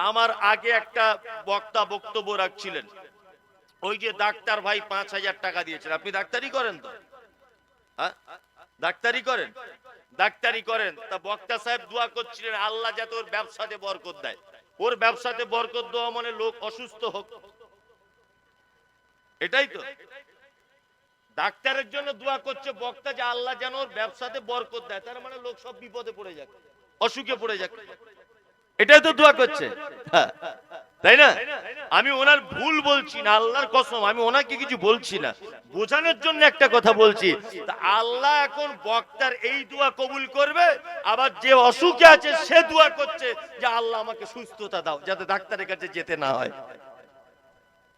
আমার আগে একটা বক্তা বক্তব্য রাখছিলেন, ওই যে ডাক্তার ভাই 5,000 টাকা দিয়েছেন। আপনি ডাক্তারি করেন তো? হ্যাঁ, ডাক্তারি করেন? ডাক্তারি করেন। তা বক্তা সাহেব দোয়া করছিলেন আল্লাহ যাতে ওর ব্যবসাতে বরকত দেয়। ওর ব্যবসাতে বরকত দেওয়া মানে লোক অসুস্থ হোক, এটাই তো। ডাক্তারের জন্য দোয়া করছে বক্তা যে আল্লাহ যেন ওর ব্যবসাতে বরকত দেয়, তার মানে লোক সব বিপদে পড়ে যাক, অসুখে পড়ে যাক, এটাই তো দোয়া করছে, তাই না? আমি ওনার ভুল বলছি না, আল্লাহর কসম আমি ওনাকে কিছু বলছি না, বোঝানোর জন্য একটা কথা বলছি। তা আল্লাহ এখন বক্তার এই দোয়া কবুল করবে, আবার যে অসুখে আছে সে দোয়া করছে যে আল্লাহ আমাকে সুস্থতা দাও যাতে ডাক্তারের কাছে যেতে না হয়।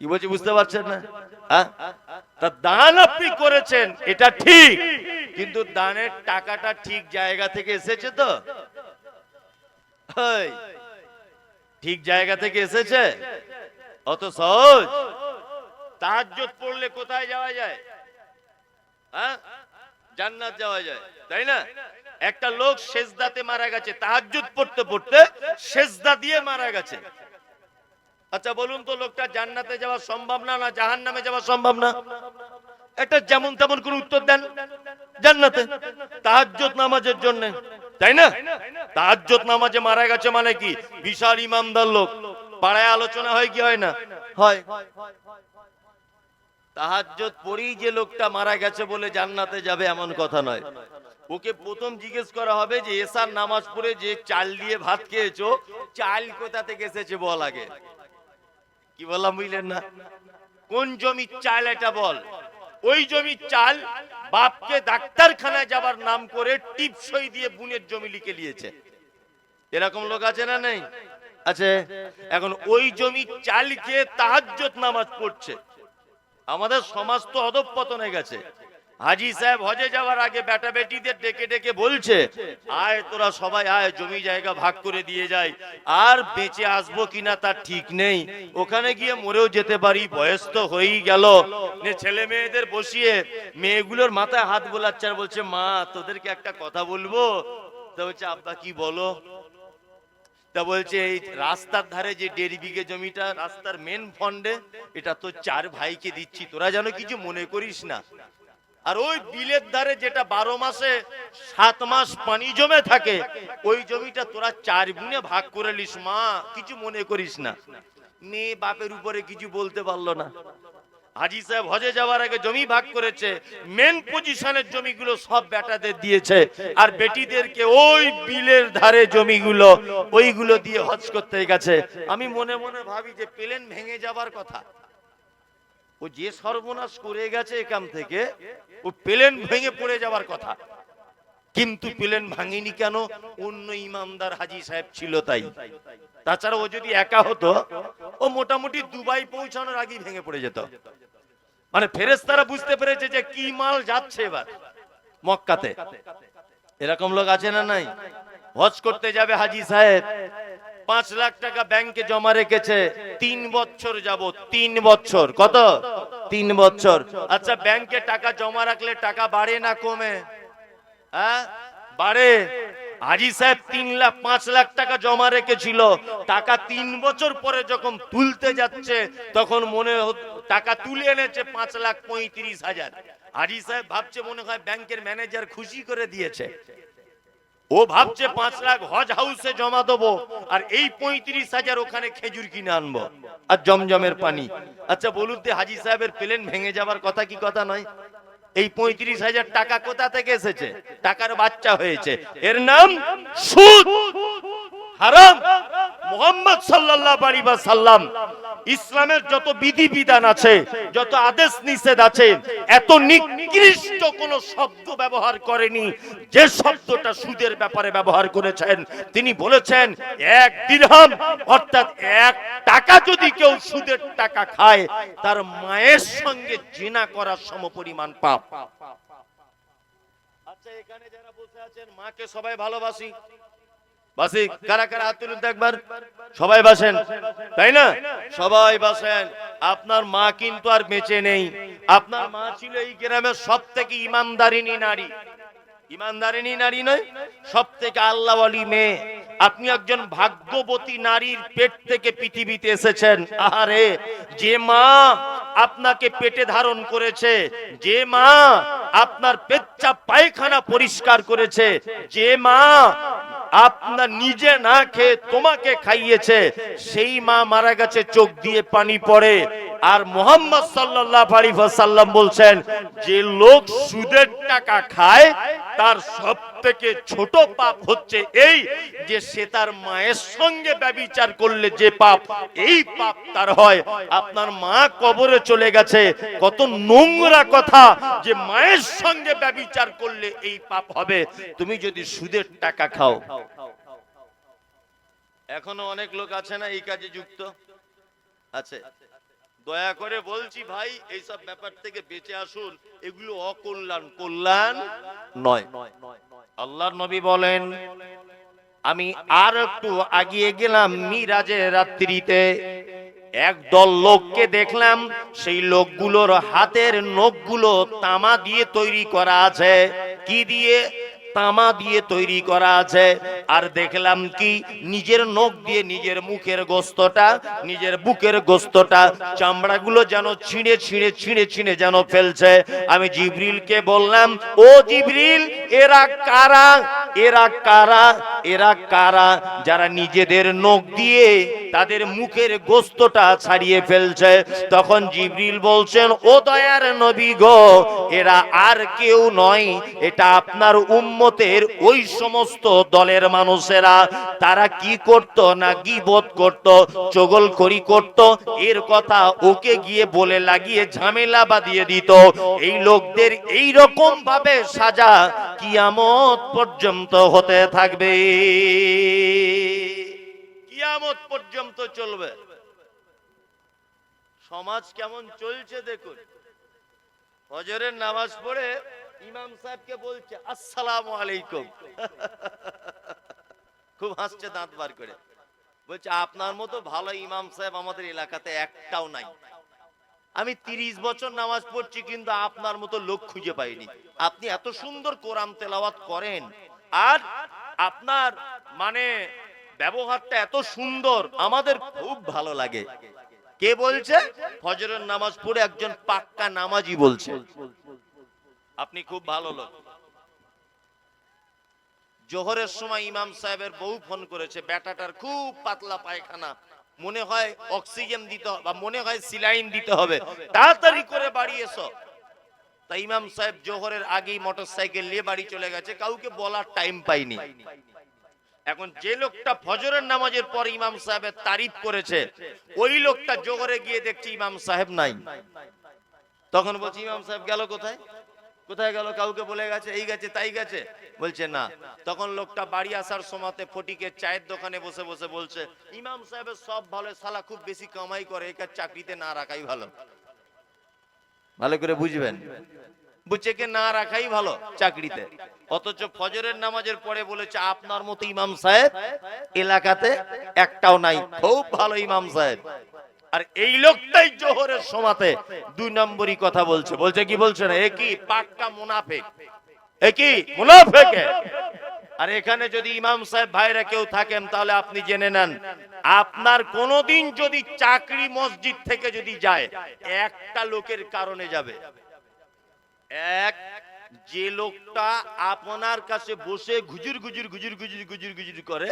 কি বলছি বুঝতে পারছেন না? তা দান আপনি করেছেন এটা ঠিক, কিন্তু দানের টাকাটা ঠিক জায়গা থেকে এসেছে তো? ঠিক জায়গা থেকে এসেছে? অত সহজ? তাহাজ্জুদ পড়লে কোথায় যাওয়া যায়? জান্নাত যাওয়া যায়, তাই না? একটা লোক সেজদাতে মারা গেছে, তাহাজ্জুদ পড়তে পড়তে সেজদা দিয়ে মারা গেছে। আচ্ছা বলুন তো, লোকটা জান্নাতে যাওয়া সম্ভব না, না জাহান্নামে যাওয়া সম্ভব না? এটা যেমন তেমন কোন উত্তর দেন। জান্নাতে, তাহাজ্জুদ নামাজের জন্য, তাই না? তাহাজ্জুদ নামাজে মারা গেছে মানে কি? বিশাল ইমানদার লোক, পাড়ায় আলোচনা হয় কি হয় না? হয়। তাহাজ্জুদ পড়েই যে লোকটা মারা গেছে বলে জান্নাতে যাবে এমন কথা নয়। ওকে প্রথম জিজ্ঞেস করা হবে যে এশার নামাজ পড়ে যে চাল দিয়ে ভাত খেয়েছো, চাল কোথা থেকে এসেছে বল আগে। কি বললাম বুঝলেন না? কোন জমির চাল এটা বল। ওই জমির চাল বাপকে ডাক্তারখানায় যাবার নাম করে টিপসই দিয়ে বুনের জমি লিখে নিয়েছে, এরকম লোক আছে না নেই? আছে। এখন ওই জমির চাল খেয়ে তাহাজ্জুদ নামাজ পড়ছে। আমাদের সমাজ তো অধঃপতন হয়ে গেছে। হাজী সাহেব হজে যাওয়ার আগে বেটা বেটিদের ডেকে ডেকে বলছে, আয় তোরা সবাই আয়, জমি জায়গা ভাগ করে দিয়ে যায়, আর বেঁচে আসবো কিনা তার ঠিক নেই, ওখানে গিয়ে মরেও যেতে পারি, বয়স তো হয়েই গেল। ছেলে মেয়েদের বসিয়ে মেয়েগুলোর মাথায় হাত বোলাচ্ছে আর বলছে, মা তোদেরকে একটা কথা বলবো। তা বলছে, আব্বা কি বলো? তা বলছে, এই রাস্তার ধারে যে 1.5 বিঘে জমিটা রাস্তার মেন ফন্ডে, এটা তো 4 ভাইকে দিচ্ছি, তোরা যেন কিছু মনে করিস না। আর ওই বিলের ধারে যেটা 12 মাসে 7 মাস পানি জমে থাকে, ওই জমিটা তোরা 4 গুণে ভাগ করে নিস, মা কিছু মনে করিস না। মেয়ে বাপের উপরে কিছু বলতে পারলো না। হাজী সাহেব হজে যাওয়ার আগে জমি ভাগ করেছে, মেন পজিশনের জমিগুলো সব বেটাদের দিয়েছে, আর বেটিদেরকে ওই বিলের ধারে জমিগুলো ওইগুলো দিয়ে হজ করতে গেছে। আমি মনে মনে ভাবি যে প্লেন ভেঙে যাবার কথা, ও যে সর্বনাশ করে গেছে এখান থেকে, ও প্লেন ভেঙে পড়ে যাওয়ার কথা, কিন্তু প্লেন ভাঙেনি কেন? অন্য ইমানদার হাজী সাহেব ছিল তাই। তাছাড়া ও যদি একা হতো, ও মোটামুটি দুবাই পৌঁছানোর আগেই ভেঙে পড়ে যেত। মানে ফেরেশতারা বুঝতে পেরেছে যে কি মাল যাচ্ছে এবার মক্কাতে। এরকম লোক আছে না নাই? হজ করতে যাবে হাজী সাহেব, 5 লাখ টাকা ব্যাংকে জমা রেখেছে 3 বছর যাবত। 3 বছর, কত? 3 বছর। আচ্ছা ব্যাংকে টাকা জমা রাখলে টাকা বাড়ে না কমে? বাড়ে। হাজী সাহেব 5 লাখ টাকা জমা রেখেছিল, টাকা 3 বছর পরে যখন তুলতে যাচ্ছে তখন মনে টাকা তুলে এনেছে 5,35,000। হাজী সাহেব ভাবছে মনে হয় ব্যাংকের ম্যানেজার খুশি করে দিয়েছে। ও ভাবছে 5 লাখ হজ হাউসে জমা দেবো, আর এই 35,000 ওখানে খেজুর কিনে আনবো আর জমজমের পানি। আচ্ছা বলুন তো, হাজী সাহেবের প্লেন ভেঙে যাবার কথা কি কথা নয়? এই 35,000 টাকা কোথা থেকে এসেছে? টাকার বাচ্চা হয়েছে, এর নাম সুদ, হারাম। মুহাম্মদ সাল্লাল্লাহু আলাইহি ওয়াসাল্লাম ইসলামের যত বিধি বিধান আছে, যত আদেশ নিষেধ আছে, এত নিকৃষ্ট কোন শব্দ ব্যবহার করেনি যে শব্দটা সুদের ব্যাপারে ব্যবহার করেছেন। তিনি বলেছেন 1 দিরহাম অর্থাৎ 1 টাকা যদি কেউ সুদের টাকা খায়, তার মায়ের সঙ্গে জিনা করার সমপরিমাণ পাপ। আচ্ছা এখানে যারা বসে আছেন, মাকে সবাই ভালোবাসি, বাসি কারা কারা হাত তুলুন তো একবার। সবাই বাসেন, তাই না? সবাই বাসেন। আপনার মা কিন্তু আর বেঁচে নেই। আপনার মা ছিল এই গ্রামের সবথেকে ইমানদারিনী নারী। ইমানদারিনী নারী নয়, সবথেকে আল্লাহওয়ালি মেয়ে। আপনি একজন ভাগ্যবতী নারীর পেট থেকে পৃথিবীতে এসেছেন। আরে যে মা আপনাকে পেটে ধারণ করেছে, যে মা আপনার পেচ্ছাপ পায়খানা পরিষ্কার করেছে, যে মা আপনার নিজে না খেয়ে তোমাকে খাইয়েছে, সেই মা মারা গেছে, চোখ দিয়ে পানি পড়ে। আর মুহাম্মদ সাল্লাল্লাহু আলাইহি ওয়াসাল্লাম বলছেন, যে লোক সুদের টাকা খায় তার সবথেকে ছোট পাপ হচ্ছে এই যে সে তার মায়ের সঙ্গে ব্যভিচার করলে যে পাপ, এই পাপ তার হয়। আপনার মা কবরে চলে গেছে, কত নোংরা কথা যে মায়ের সঙ্গে ব্যভিচার করলে এই পাপ হবে, তুমি যদি সুদের টাকা খাও। এখনো অনেক লোক আছে না এই কাজে যুক্ত আছে। দয়া করে বলছি ভাই, এইসব ব্যাপার থেকে বেঁচে আসুন, এগুলো অকল্যাণ, কল্যাণ নয়। আল্লাহর নবী বলেন, আমি আর একটু আগিয়ে গেলাম মিরাজের রাত্রিতে, একদল লোককে দেখলাম, সেই লোকগুলোর হাতের নখগুলো তামা দিয়ে তৈরি করা আছে। কি দিয়ে? তামা দিয়ে তৈরি করা আছে। আর দেখলাম কি, নিজের নখ দিয়ে নিজের মুখের গোস্তটা, নিজের বুকের গোস্তটা, চামড়াগুলো যেন ছিঁড়ে ছিঁড়ে ছিঁড়ে ছিঁড়ে যেন ফেলছে। আমি জিবরিলকে বললাম, ও জিবরিল, এরা কারা? এরা কারা? এরা কারা যারা নিজেদের নখ দিয়ে তাদের মুখের গোস্তটা ছাড়িয়ে ফেলছে? তখন জিবরিল বলছেন, ও দয়ার নবী গো, এরা আর কেউ নয়, এটা আপনার উম্মতের ওই সমস্ত দলের মানুষেরা। তারা কি করত না গীবত করত, চগলখড়ি করত, এর কথা ওকে গিয়ে বলে লাগিয়ে ঝামেলা বাঁধিয়ে দিত। এই লোকদের এই রকম ভাবে সাজা কিয়ামত পর্যন্ত হতে থাকবে, কিয়ামত পর্যন্ত চলবে। সমাজ কেমন চলছে দেখুন। ফজরের নামাজ পড়ে ইমাম সাহেবকে বলছে আসসালামু আলাইকুম, খুব হাসছে দাঁত বার করে, বলছে আপনার মতো ভালো ইমাম সাহেব আমাদের এলাকাতে একটাও নাই। আমি 30 বছর নামাজ পড়ছি, কিন্তু আপনার মতো লোক খুঁজে পাইনি। আপনি এত সুন্দর কোরআন তেলাওয়াত করেন, আর আপনার মানে ব্যবহারটা এত সুন্দর, আমাদের খুব ভালো লাগে। কে বলছে? ফজরের নামাজ পড়ে একজন পাক্কা নামাজি বলছে, আপনি খুব ভালো লোক। জোহরের সময় ইমাম সাহেবের বউ ফোন করেছে, বেটাটার খুব পাতলা পায়খানা, মনে হয় অক্সিজেন দিতে হবে, বা মনে হয় সিলাইন দিতে হবে, তাড়াতাড়ি করে বাড়ি এসো। তাই ইমাম সাহেব জোহরের আগেই মোটরসাইকেল নিয়ে বাড়ি চলে গেছে, কাউকে বলার টাইম পাইনি। এখন যে লোকটা ফজরের নামাজের পর ইমাম সাহেবের তারিফ করেছে, ওই লোকটা জোহরে গিয়ে দেখছে ইমাম সাহেব নাই। তখন বলছে, ইমাম সাহেব গেল কোথায়? কোথায় গেল? কাউকে বলে গেছে, এই গেছে তাই গেছে? বলছে না। তখন লোকটা বাড়ি আসার সময়তে ফটিকের চায়ের দোকানে বসে বসে বলছে, ইমাম সাহেবের সব ভালো, শালা খুব বেশি কামাই করে, একে চাকরিতে না রাখাই ভালো। ভালো করে বুঝবেন, বুঝছে কে না রাখাই ভালো চাকরিতে। অথচ ফজরের নামাজের পরে বলেছে আপনার মতো ইমাম সাহেব এলাকাতে একটাও নাই, খুব ভালো ইমাম সাহেব। আর এই লোকটাই জোহরের সময়তে 2 নম্বরই কথা বলছে। বলছে কি? বলছে না, একই পাক্কা মুনাফিক, একই মুনাফিক। আর এখানে যদি ইমাম সাহেব ভাইরা কেউ থাকেন, তাহলে আপনি জেনে নেন, আপনার কোনদিন যদি চাকরি মসজিদ থেকে যদি যায়, একটা লোকের কারণে যাবে। এক, যে লোকটা আপনার কাছে বসে গুজুর গুজুর গুজুর গুজুর গুজুর গুজুর করে,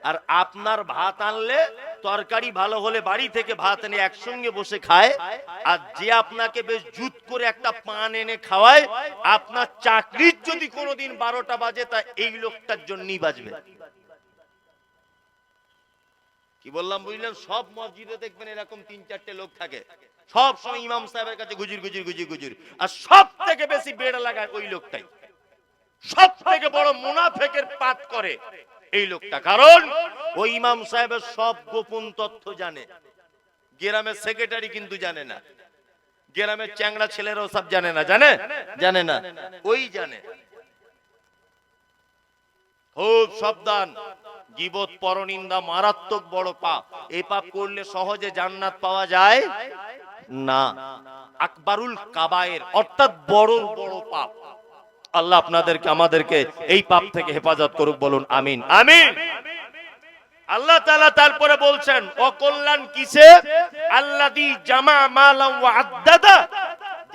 আর আপনার ভাত আনলে তরকারি ভালো হলে বাড়ি থেকে ভাত এনে একসঙ্গে বসে খায়, আর যে আপনাকে বেশ জুত করে একটা পান এনে খাওয়ায়, আপনার চাকরির যদি কোনোদিন 12টা বাজে, তা এই লোকটার জন্যই বাজবে। কি বললাম বুঝলেন? সব মসজিদে দেখবেন এরকম 3-4টে লোক থাকে, সব সময় ইমাম সাহেবের কাছে গুজুর গুজুর গুজুর গুজুর, আর সব থেকে বেশি বেড়া লাগায় ওই লোকটাই। সব থেকে বড় মুনাফিকের পাত করে এই লোকটা, কারণ ওই ইমাম সাহেবের সব গোপন তথ্য জানে। গ্রামের সেক্রেটারি কিন্তু জানে না, গ্রামের চ্যাংড়া ছেলেরাও সব জানে না। জানে? জানে না, ওই জানে। খুব সাবধান। গীবত, পরনিন্দা মারাত্মক বড় পাপ। এই পাপ করলে সহজে জান্নাত পাওয়া যায় না। আকবারুল কাবায়ের, অর্থাৎ বড় বড় পাপ। আল্লাহ আপনাদেরকে আমাদেরকে এই পাপ থেকে হেফাজত করুক, বলুন আমিন। আমিন। আল্লাহ তাআলা তারপরে বলছেন অকল্যাণ কিসে? আল্লাযী জামা মালান ওয়া আদ্দাদা,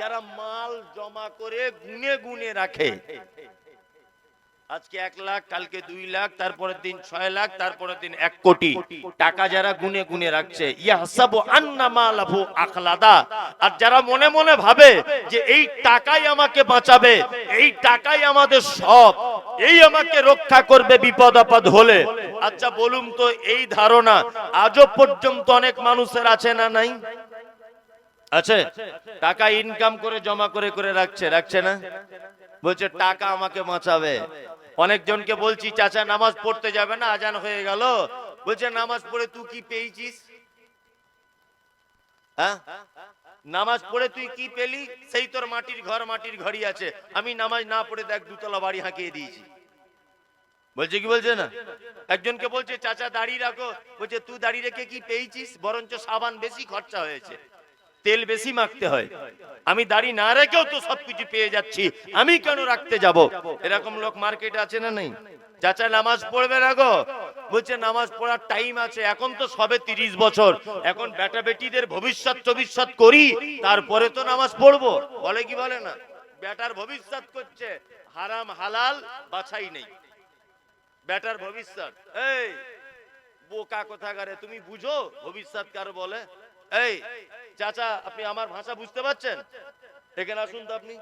যারা মাল জমা করে গুনে গুনে রাখে। আজকে 1 লাখ, কালকে 2 লাখ, তারপরের দিন 6 লাখ, তারপরের দিন 1 কোটি টাকা যারা গুনে গুনে রাখছে, ইয়াহসাবু আন্না মালাহু আখলাদা, আর যারা মনে মনে ভাবে যে এই টাকাই আমাকে বাঁচাবে, এই টাকাই আমাদের সব, এই আমাকে রক্ষা করবে বিপদ আপদ হলে। আচ্ছা বলুন তো, এই ধারণা আজও পর্যন্ত অনেক মানুষের আছে না নাই? আছে। টাকা ইনকাম করে জমা করে করে রাখছে না, বলছে টাকা আমাকে বাঁচাবে। অনেকজনকে বলছি চাচা নামাজ পড়তে যাবে না, আজান হয়ে গেল, বলছে নামাজ পড়ে তুই কি পেয়েছিস? হ্যাঁ, নামাজ পড়ে তুই কি পেলি? সেই তোর মাটির ঘর, মাটির ঘরই আছে। আমি নামাজ না পড়ে দেখ 2 তলা বাড়ি হাঁকিয়ে দিয়েছি। বলছে কি বলছে না? একজনকে বলছে চাচা দাড়ি রাখো, বলছে তুই দাড়ি রেখে কি পেয়েছিস? বরঞ্চ সাবান বেশি খরচা হয়েছে, তেল বেশি মাখতে হয়, আমি দাড়ি না রেখেও তো সবকিছু পেয়ে যাচ্ছি, আমি কেন রাখতে যাব? এরকম লোক মার্কেটে আছে না নেই? চাচা নামাজ পড়বে না গো, বলছে নামাজ পড়ার টাইম আছে, এখন তো সবে 30 বছর, এখন বেটা বেটিদের ভবিষ্যৎ করি, তারপরে তো নামাজ পড়বো। বলে কি বলে না? বেটার ভবিষ্যৎ করছে, হারাম হালাল বাছাই নেই, বেটার ভবিষ্যৎ। এই বোকা কোথাকারে, তুমি বুঝো ভবিষ্যৎ কার বলে? এই চাচা, আপনি আমার ভাষা বুঝতে পারছেন? এখানে আসুন তো, আপনি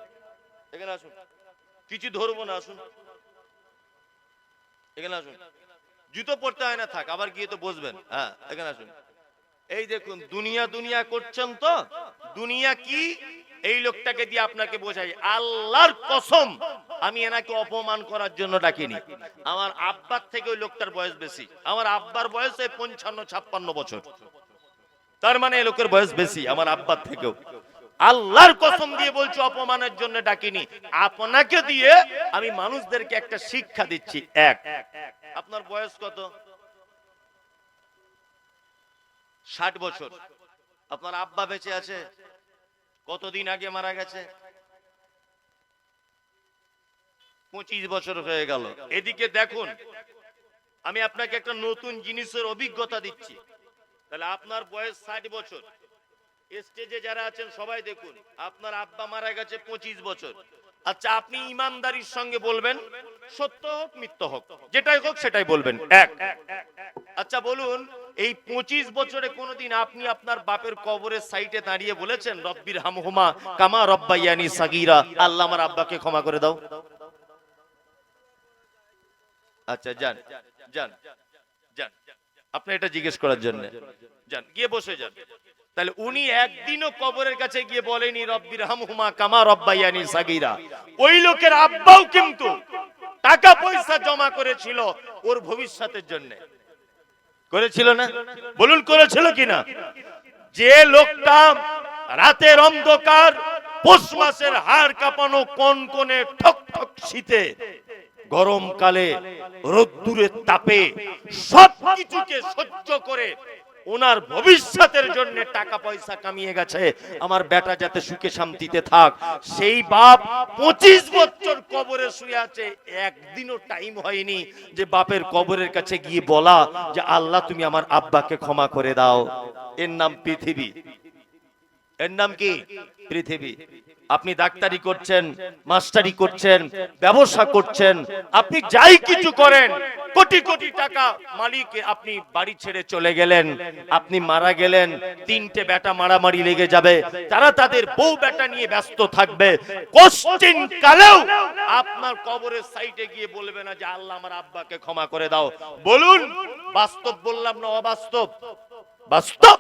এখানে আসুন, কিছু ধরবো না, আসুন এখানে আসুন। জুতো পড়তে হয় না, থাক, আবার গিয়ে তো বসবেন। হ্যাঁ, এখানে আসুন। এই দেখুন, দুনিয়া দুনিয়া করছেন তো, দুনিয়া কি এই লোকটাকে দিয়ে আপনাকে বোঝাই। আল্লাহর কসম, আমি এনাকে অপমান করার জন্য ডাকিনি। আমার আব্বার থেকে ওই লোকটার বয়স বেশি। আমার আব্বার বয়স 55-56 বছর, তার মানে এই লোকের বয়স বেশি আমার আব্বার থেকেও। আল্লাহর কসম দিয়ে বলছি, অপমানের জন্য ডাকিনি। আপনাকে দিয়ে আমি মানুষদেরকে একটা শিক্ষা দিচ্ছি। এক, আপনার বয়স কত? 60 বছর। আপনার আব্বা বেঁচে আছে? কতদিন আগে মারা গেছে? 25 বছর হয়ে গেল। এদিকে দেখুন, আমি আপনাকে একটা নতুন জিনিসের অভিজ্ঞতা দিচ্ছি। তাহলে আপনার বয়স 60 বছর, স্টেজে যারা আছেন সবাই দেখুন, আপনার আব্বা মারা গেছে 25 বছর। আচ্ছা, আপনি ইমানদারির সঙ্গে বলবেন, সত্য হোক মিথ্যা হোক, যেটাই হোক সেটাই বলবেন। এক। আচ্ছা বলুন, এই 25 বছরে কোনোদিন আপনি আপনার বাপের কবরের সাইডে দাঁড়িয়ে বলেছেন রব্বির হামহুমা কামা রব্বায়ানি সাগীরা, আল্লাহ আমার আব্বাকে ক্ষমা করে দাও? আচ্ছা যান যান যান, আপনি এটা জিজ্ঞেস করার জন্য যান, গিয়ে বসে যান। তাহলে উনি একদিনও কবরের কাছে গিয়ে বলেনি রব্বির হামহুমা কামা রব্বায়ানি সাগীরা। ওই লোকের আব্বাও কিন্তু টাকা পয়সা জমা করেছিল ওর ভবিষ্যতের জন্য, করেছিল না? বলুন করেছিল কিনা? যে লোকটা রাতের অন্ধকার, পৌষ মাসের হাড় কাঁপানো কনকনে ঠক ঠক শীতে, গরমকালে রোদ্দুরের তাপে সবকিছুকে সহ্য করে ওনার ভবিষ্যতের জন্য টাকা পয়সা কামিয়ে গেছে, আমার বেটা যাতে সুখে শান্তিতে থাক, সেই বাপ 25 বছর কবরে শুয়ে আছে, একদিনও টাইম হয়নি যে বাপের কবরের কাছে গিয়ে বলা যে আল্লাহ তুমি আমার আব্বাকে ক্ষমা করে দাও। এর নাম পৃথিবী। এর নাম কি? পৃথিবী। আপনি ডাক্তারি করছেন, মাস্টারি করছেন, ব্যবসা করছেন, আপনি যাই কিছু করেন, কোটি কোটি টাকা মালিক, আপনি বাড়ি ছেড়ে চলে গেলেন, আপনি মারা গেলেন, 3টে বেটা মারামারি লেগে যাবে, তারা তাদের বউ বেটা নিয়ে ব্যস্ত থাকবে, কোশ্চিন কালেও আপনার কবরের সাইডে গিয়ে বলবে না যে আল্লাহ আমার আব্বাকে ক্ষমা করে দাও। বলুন বাস্তব বললাম না অবাস্তব? বাস্তব।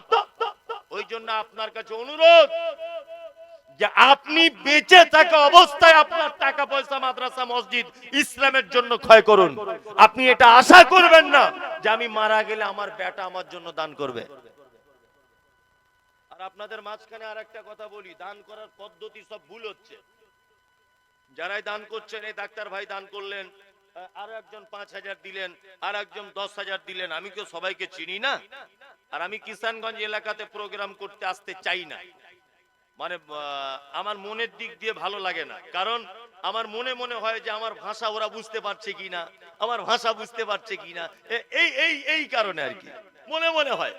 ওই জন্য আপনার কাছে অনুরোধ যে আপনি বেঁচে থাকা অবস্থায় আপনার টাকা পয়সা মাদ্রাসা মসজিদ ইসলামের জন্য ক্ষয় করুন। আপনি এটা আশা করবেন না যে আমি মারা গেলে আমার বেটা আমার জন্য দান করবে। আর আপনাদের মাঝখানে আর একটা কথা বলি, দান করার পদ্ধতি সব ভুল হচ্ছে। যারাই দান করছেন, এই ডাক্তার ভাই দান করলেন, আর একজন 5,000 দিলেন, আর একজন 10,000 দিলেন, আমি কেউ সবাইকে চিনি না। আর আমি কিষানগঞ্জ এলাকাতে প্রোগ্রাম করতে আসতে চাই না। মানে আমার মনের দিক দিয়ে ভালো লাগে না, কারণ আমার মনে মনে হয় যে আমার ভাষা ওরা বুঝতে পারছে কিনা, আমার ভাষা বুঝতে পারছে কিনা, এই এই এই কারণে আর কি মনে মনে হয়।